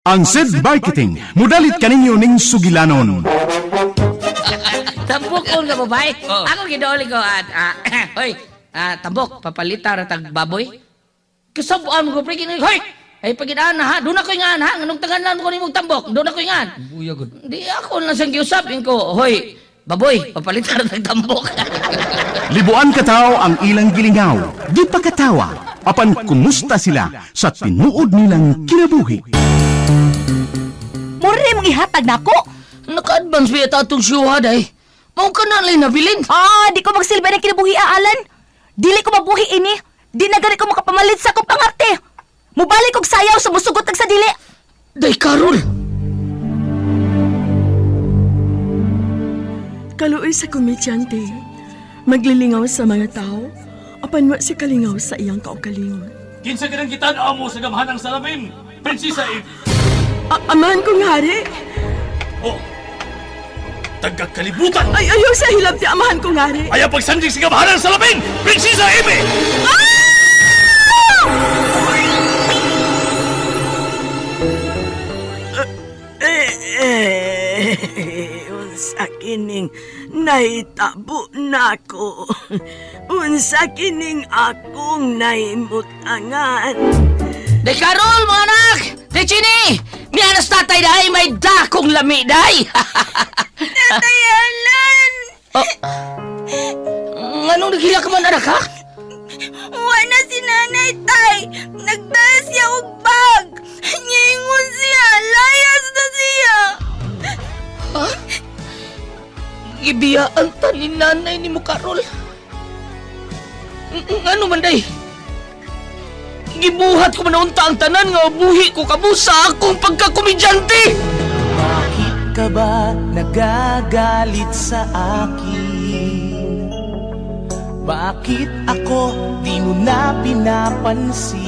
Ang SED Marketing, mudalit kaninyo ning sugilanon. Tambok ko nga babae. Oo. Ako gidauli ko at hoy, tambok papalita ra tag baboy. Kasabuan mo ko pre kini hoy. Ay pagidaan na ha, doon ako ingan ha, nganong tanganan ko nimong tambok, doon ako ingan. Buya gud. Di ako lang sang giusapin ko, hoy, baboy, papalita ra tag tambok. Libuan katao ang ilang gilingaw, di pa katawa, apan kumusta sila sa tinuod nilang kinabuhi. Mura rin mong ihatag na ako. Naka-advance ba ito itong syuha day? Mao ka na lang nabilin. Di ko magsilbi ng kinabuhi, Alan. Dili ko mabuhi ini. Di na gani ko makapamalit sa akong pangarte. Mubalik kog sayaw sa musugot sa dili. Day, Carol! Kaluoy sa komedyante, maglilingaw sa mga tao, apan wa si kalingaw sa iyang kaugalingon. Kinsa ganang gitan-aw mo sa gamhanang salamin, Prinsesa Eve. Amahan kong hari, Oh, tagakalibutan! ay ayaw sa hilab ti amahan kong hari. Ayaw pagsandig sa gamhanang salamin, Prinsesa Eve! Unsa kining naitabo nako. Unsa kining akong naimutangan. Day, Carol, mga anak! Day, Chini! Miyanas tatay dahi, may dakong lami dahi! Tatay Alan! Anong naghila ka man, anak, ha? Wala si nanay, tay. Nagdala siya og bag. Nyingon siya. Layas na siya. Ha? Ibiyaan ta ni nanay ni mo, Carol. Ano man, day? Gibuhat ko manaunta ang tanan nga buhi ko kabusa akong pagkakomedyante! Bakit ka ba nagagalit sa akin? Bakit ako di mo na pinapansin?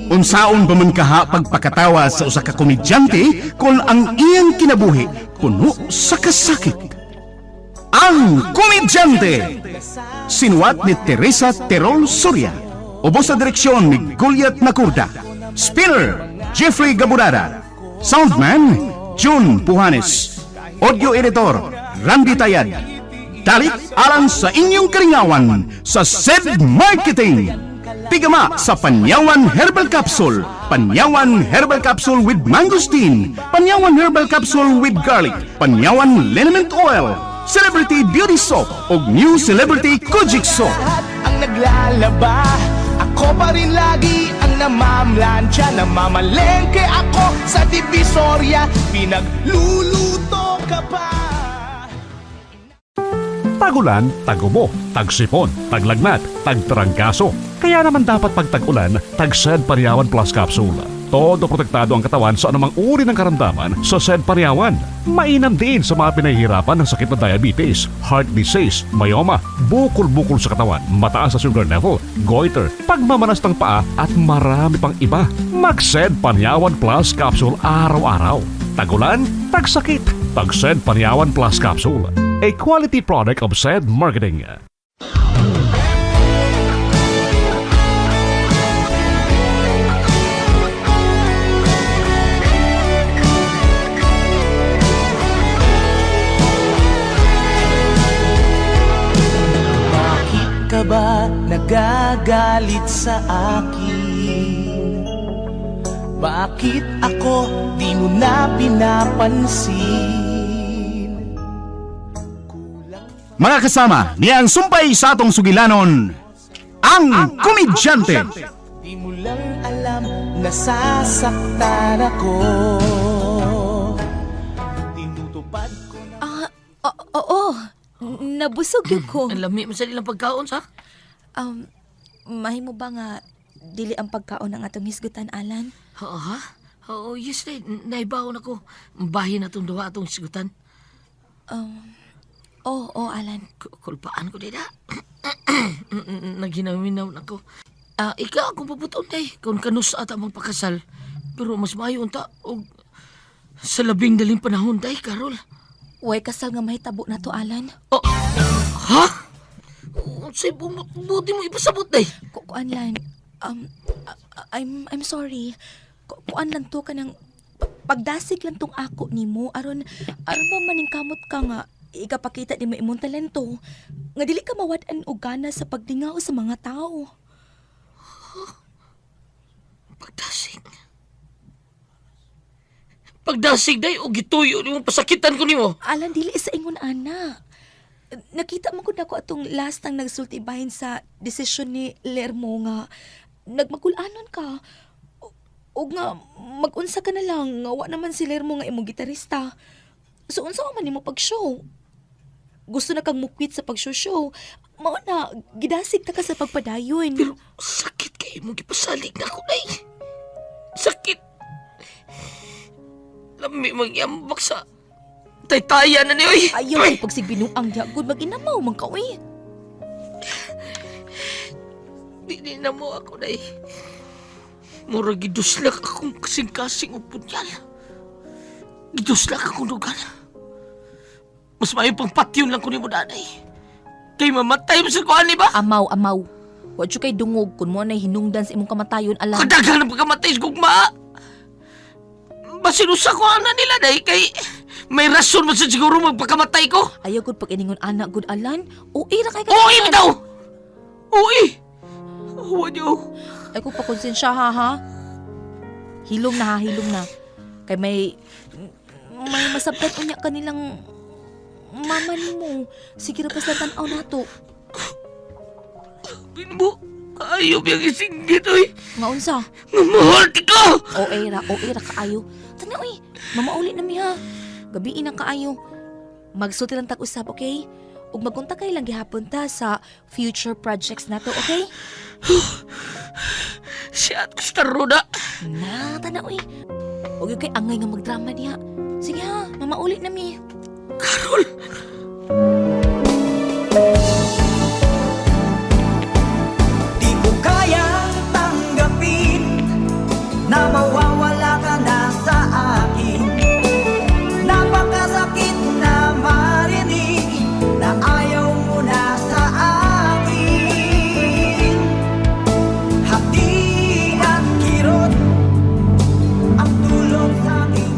Unsaon ba man kaha pagpakatawa sa usa ka komedyante kung ang iyang kinabuhi puno sa kasakit? Ang Komedyante! Sinuwat ni Teresa Terol Soria. Ubos sa direksyon ni Goliath Macurda. Spinner, Jeffrey Gaburada. Soundman, June Puhanes. Audio editor, Randy Tayad. Dalit alang sa inyong karingawan sa SED Marketing. Pigama sa Panyawan Herbal Capsule. Panyawan Herbal Capsule with Mangosteen. Panyawan Herbal Capsule with Garlic. Panyawan Liniment Oil. Celebrity Beauty Soap o New Celebrity Kojic Soap. Lahat ang naglalaba, ako pa rin lagi ang namamlansya. Namamalengke ako sa Divisoria, pinagluluto ka pa. Tagulan, tagubo, tagsipon, taglagnat, tagtarangkaso. Kaya naman dapat pag tag-ulan, tag-SED Pariawan Plus Capsule. Todo protektado ang katawan sa anumang uri ng karamdaman sa SED Pariawan. Mainam din sa mga pinahihirapan ng sakit na diabetes, heart disease, myoma, bukol-bukol sa katawan, mataas sa sugar level, goiter, pagmamanas ng paa at marami pang iba. Mag-SED Pariawan Plus Capsule araw-araw. Tagulan, tagsakit, tag-SED Pariawan Plus Capsule. A quality product of SED Marketing. Bakit ka ba nagagalit sa akin? Bakit ako di mo na pinapansin? Mga kasama, niyang sumpay sa atong sugilanon, ang Komedyante. Di mo lang alam, nasasaktan ako. Tinutupad ko na. Oo. Nabusog yun ko. Ang lami mo sa ilang pagkaon, sa? Mahimo ba nga dili ang pagkaon ng atong hisgutan, Alan? Oo, ha? Oo, yes, day. Naibawon ako. Bahin na itong duwa atong sigutan. Oo, Alan. Kulpaan ko, day, da. Naghinaminaw na ko. Ikaw akong puputon, day. Kung kanus ata magpakasal. Pero mas maayo unta. O sa labing daling panahon, day, Carol. Way kasal nga mahitabo na to, Alan. Oh, ha? Say, buti mo ipasabot, day. Kuan lang. I'm sorry. Kuan lang to ka ng pagdasig lang tong ako nimo aron ba maningkamot ka nga ikapakita ni mo imong talento nga dili ka mawad-an og gana sa pagdingaw sa mga tao. Pagdasig day o gituyo nimo pasakitan ko nimo. Alan, dili sa ingon ana. Nakita mo ko na ko atong last ang nagsulti bahin sa desisyon ni Lermo nga nagmagulanon ka. O nga, mag-unsa ka na lang, nga wa naman si Lermo nga imong gitarista. So, unsa man nimo pag-show? Gusto na kang mukwit sa pag-show. Mao na, gidasig ta ka sa pagpadayon. Pero sakit kay mo gipasalig na ako day. Sakit. Lami mangyambak sa taytaya na niyo. Ayaw ay pagsigbinuang yagod, mag-inamaw man ka, uy. Di na mo ako day. Mura giduslak akong kasing-kasing upunyal. Giduslak akong lugar. Mas mayo pang patyon lang ko ni mo daday. Kay mamatay mo sa kuhan ni ba? Amaw. Wadyo kay dungog kung mo na hinungdan sa imong kamatayon, alam. Kadagang na pagkamatay sa gugma. Basinusa ko na nila day kay may rason mo sa siguro magpakamatay ko. Ayaw gud pag iningon anak gud alan. Uy ra kay Uy, bitaw! Uy! Awa niyo. Ay ko pa konsensya ha. Hilom na. Kay may masabtan unya kanilang mama nimo. Sige ra pa sa tan-aw nato. Binbo, ayaw biyang isinggit, oy. Nga unsa? Mamahal ka! O era kaayo. Tana uy, mamauli na mi ha. Gabi na kaayo. Magsulti lang tag-usap, okay? Ug magkontak kay lang gihapon ta sa future projects nato, okay? Siya at kustaruda. Na, tana uy. Huwag yung kay angay nga magdrama niya. Sige ha, mamauli na mi. Carol! Di ko kayang tanggapin na mawawala ka na sa akin. Napakasakit na marinig na ayaw mo na sa akin. Hati at kirot ang tulong sa aking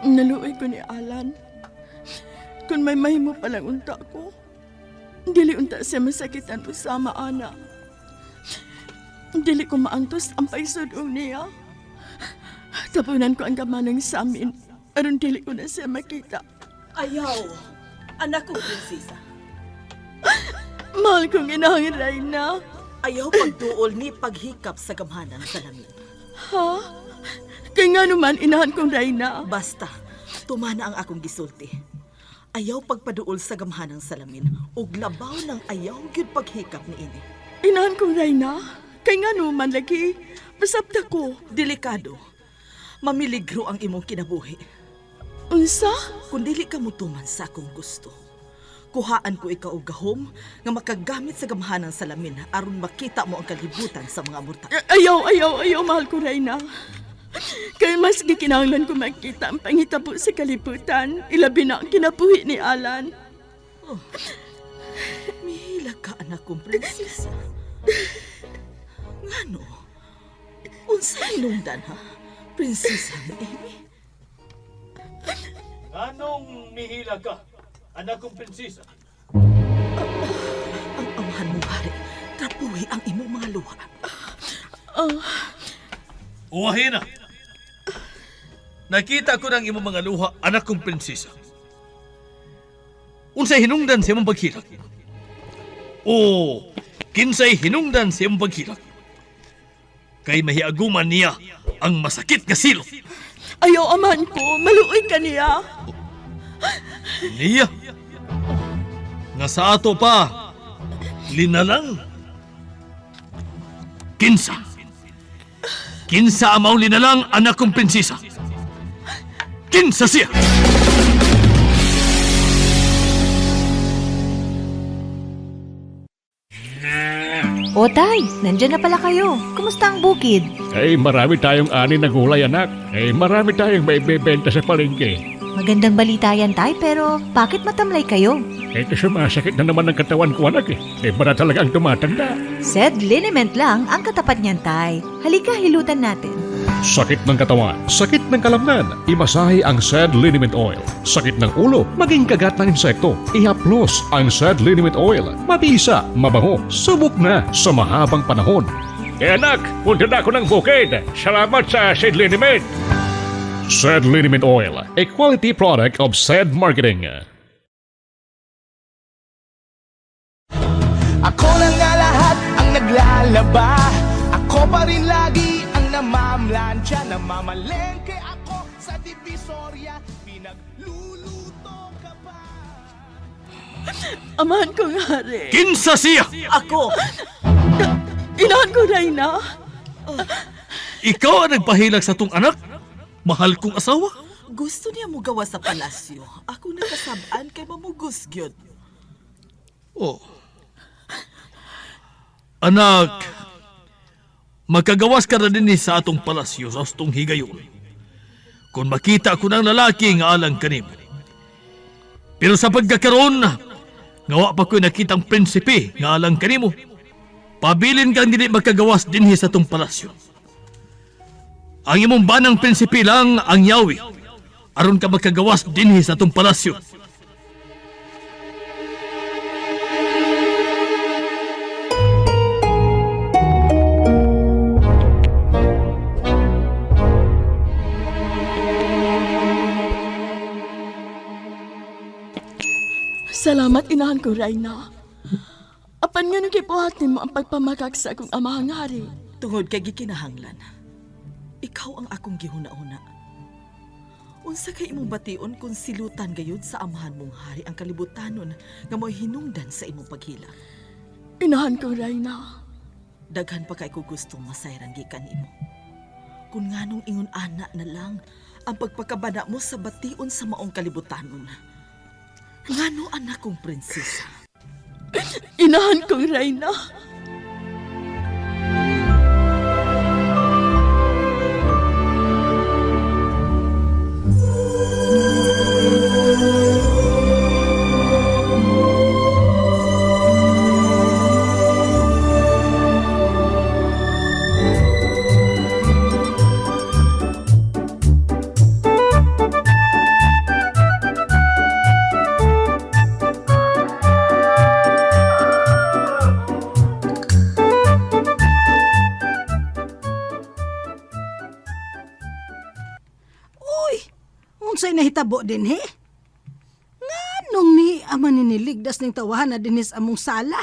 Naluoy ko ni Alan. Kung may mahimo palang unta ko, dili unta siya masakitan usama ana. Dili ko maantos ang paisudong niya. Tapunan ko ang gamanang sa amin, aron dili ko na siya makita. Ayaw, anak kong prinsesa. Mahal kong inahangin, Reyna. Ayaw pagduol ni paghikap sa gamhanan sa lamin. Ha? Kaya nga naman, inahan kong Reyna. Basta, tumana ang akong gisulti. Ayaw pagpaduol sa gamhanang salamin ug labaw ng ayaw gyud paghikap ni ini. Inahan kong Reyna. Kaya nga naman, lagi. Masabda ko. Delikado. Mamiligro ang imong kinabuhi. Unsa? Kung dili ka mutuman sa akong gusto, kuhaan ko ikaw og gahom nga makagamit sa gamhanang salamin aron makita mo ang kalibutan sa mga mortal. Ayaw, mahal ko, Reyna. Kaya mas gikinahanglan ko makita ang pangitabo sa kalibutan, ilabi na ang kinabuhi ni Alan. Oh, mihila ka, anak kong prinsesa. Ngano? Unsa hinungdan, ha? Prinsesa ni Amy? Anong nihila ka, anak kong prinsesa? Ang amahan mo, hari, trapuhi ang imong mga luha. Uwahin na! Nakita ko ng imong mga luha, anak kong prinsesa. Unsay hinungdan sa imong paghilak? O, kinsay hinungdan sa imong paghilak? Kay mahiaguman niya ang masakit nga silot. Ayaw, amahan ko. Maluoy ka niya. Niya. Nga sa ato pa, linalang. Kinsa amaw linalang, anak kong prinsesa. Kinsa siya? O tay, nandyan na pala kayo. Kumusta ang bukid? Marami tayong ani na gulay, anak. Marami tayong maibebenta sa palengke. Magandang balita yan, Tay, pero bakit matamlay kayo? Sumasakit na naman ang katawan ko, anak eh. Ba na talaga ang tumatanda? Said liniment lang ang katapat niyan, Tay. Halika, hilutan natin. Sakit ng katawan, sakit ng kalamnan, imasahe ang Sad Liniment Oil. Sakit ng ulo, maging kagat ng insekto, ihaplos ang Sad Liniment Oil. Mabisa, mabango, subok na sa mahabang panahon. Anak, punta na ako ng bukid. Salamat sa Sad Liniment. Sad Liniment Oil, a quality product of Sad Marketing. Ako na nga lahat ang naglalaba. Ako pa rin lagi ang namamlansya. Namamalengke ako sa Divisoria. Pinagluluto ka pa. Amahan ko nga rin. Kinsa siya! Ako! Inahan ko, Reyna. Ikaw ang nagpahilag sa tong anak? Mahal kong asawa? Gusto niya mo gawa sa palasyo. Ako nakasabaan kay mamugos gyud. Oh. Anak, magkagawas ka na din sa atong palasyo sa atong higayon. Kung makita ko ng lalaki nga alang kanim. Pero sa pagkakaroon, ngawa pa ko nakitang prinsipe nga alang kanimo. Pabilin kang dili magkagawas din sa atong palasyo. Ang imong banang prinsipe lang ang yawi. Aron ka magkagawas din sa atong palasyo. Salamat, inahan ko, Reyna. Apan nga nung kipuhatin mo ang pagpamakak sa akong amahang hari. Tungod kay gikinahanglan. Ikaw ang akong gihuna-una. Unsa kay imong bation kung silutan gayud sa amahan mong hari ang kalibutanon nga mo'y hinungdan sa imong paghila. Inahan ko, Reyna. Daghan pa kay ko gustong masayran gikan imo. Kung nganong ingon ana na lang ang pagpakabana mo sa bation sa maong kalibutanon. Ngano anak kong prinsesa? Inahan ko, Reyna. Unsay nahitabo din he? Nganong ni ama niniligdas ning tawahan na dinis among sala?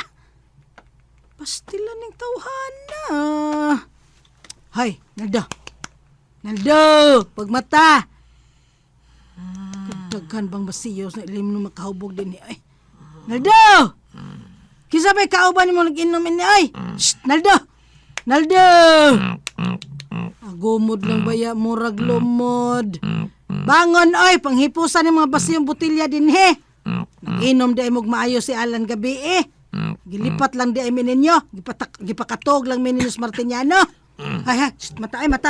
Pastilan ning tawhana. Hay, Naldo. Naldo, pagmata. Daghan bang basiyos na ilim no makahubog din ni ay. Naldo! Kisa may kauban mo nag-inom ini ay. Shh, Naldo. Naldo. Agumod lang baya murag lumod. Bangon oy, panghipusan ng mga basiyong butilya din he. Nag-inom di ay mong maayo si Alan gabi eh. Gilipat lang di ay mininyo. Gipakatog lang mininyo Martiniano. Hay, shh, mata ay, mata.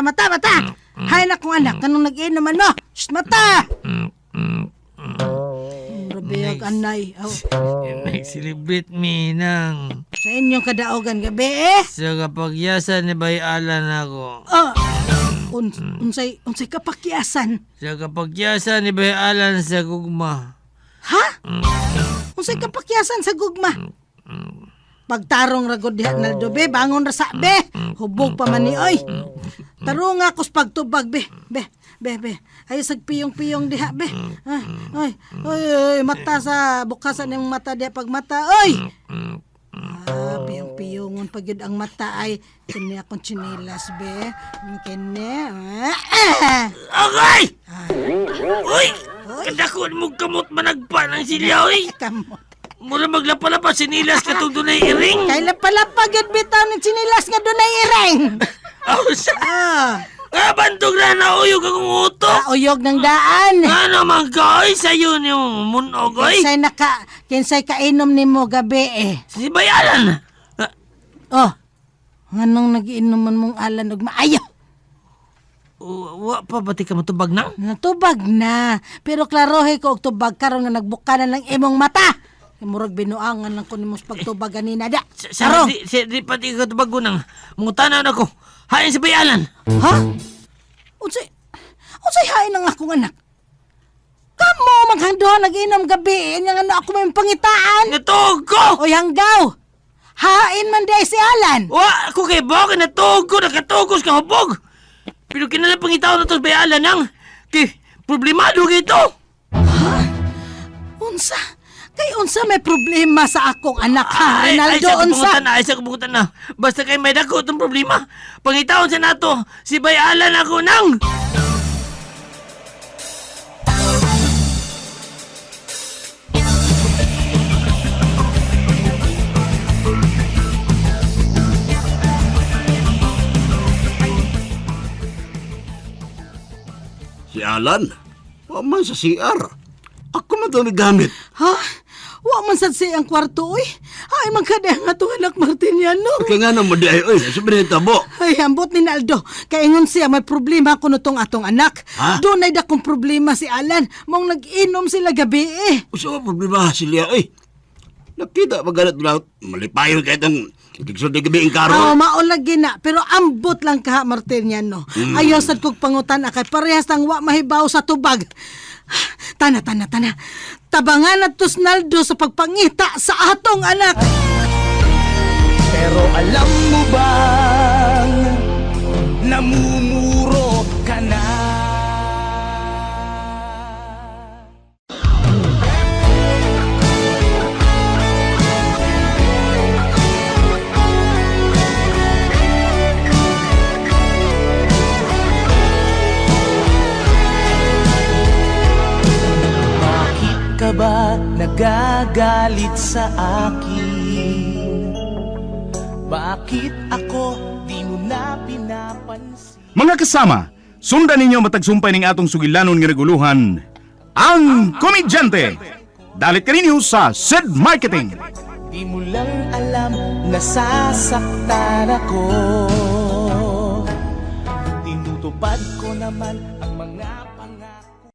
Hay na kong anak, kanong nag-inom ano? Shh, mata! Rabiyag anay. Nag-celebrate me ng Sa inyong kadaogan gabi eh. sa kapagyasan ni Bayalan ako. Unsay kapakyasan. Sa kapagyasan ni Bayalan sa gugma. Ha? Unsay kapakyasan sa gugma? Pagtarong ragod diha Naldo be, bangon ra sa be. Hubog pa man ni oy. Tarong ako sa pagtubag be. Be. Ay sagpiyong-piyong diha be. Oy, mata sa bukasan ng mata diha pag mata oy. Piyong-piyongon pag yun ang mata ay kini akong chinilas be. Kini. Okay! Uy! Kadakon mo kamot managpa ng silya, uy! Kamot. Mura maglapa-lapa sinilas ka itong dunay iring. Kay lapalapag yun bitaw ng chinilas nga doon ay iring. Bantog na nauyog akong uto. Uyog ng daan. Ano man ka, oy, sa'yo niyong munog, oy. Kinsay kainom ni mo gabi eh. Si Bayalan. Oh, nganong nagiinuman mong Alan og maayo? Wa pa ba ti ka matubag na? Natubag na. Pero klarohe ko og tubag karon nga nagbukanan lang imong mata. Murag binuangan lang ko nimos pagtubag ganina da. Sa di pati ka tubag ko nang mungutanan ako. Hain sa bayalan. Ha? Unsay hain ang akong anak? Kamo maghangdo nag-inom gabi nya nga ako may pangitaan. Natug ko! Oy hanggaw. Hain man day si Alan. Wa ako kay Bog natug ko nakatugos ka hubog. Pero kinala pangitaw na to sa bayalan nang kay problemado gito. Unsa? Kay unsa may problema sa akong anak ha? Rinaldo unsa? Ay sa kubutan na. Basta kay may dako itong problema. Pangitaon sa nato, si bayalan ako nang. Si Alan? Wa man sa CR. Ako man ito gamit. Ha? Wa man sad siya ang kwarto oy. Ay magkadang atong anak Martiniano. Kaya nga naman di ay, oy, sabihin tabo. Ay ambot ni Naldo. Kay ingon siya may problema kuno tong atong anak. Ha? Doon ay dakong problema si Alan. Mong nag-inom sila gabi eh. Usa ka problema sila, oy. Nakita ba ganat na malipayon kahit ang itigsunod na gabi ang karo. Oo, maulagi na. Pero ambot lang ka, Martiniano. Ayaw sad kog pangutan kay parehas tang wa mahibaw sa tubag. Tana. Tabangan at Naldo sa pagpangita sa atong anak. Pero alam mo bang namumuro ka na? Bakit ka ba nagagalit sa akin? Bakit ako di mo na pinapansin? Mga kasama, sundan ninyo matagsumpay ning atong sugilanon nga reguluhan, ang Komedyante. Dalit kaninyo sa SED Marketing. Di mo lang alam, nasasaktan ako. Tinutupad ko naman ang mga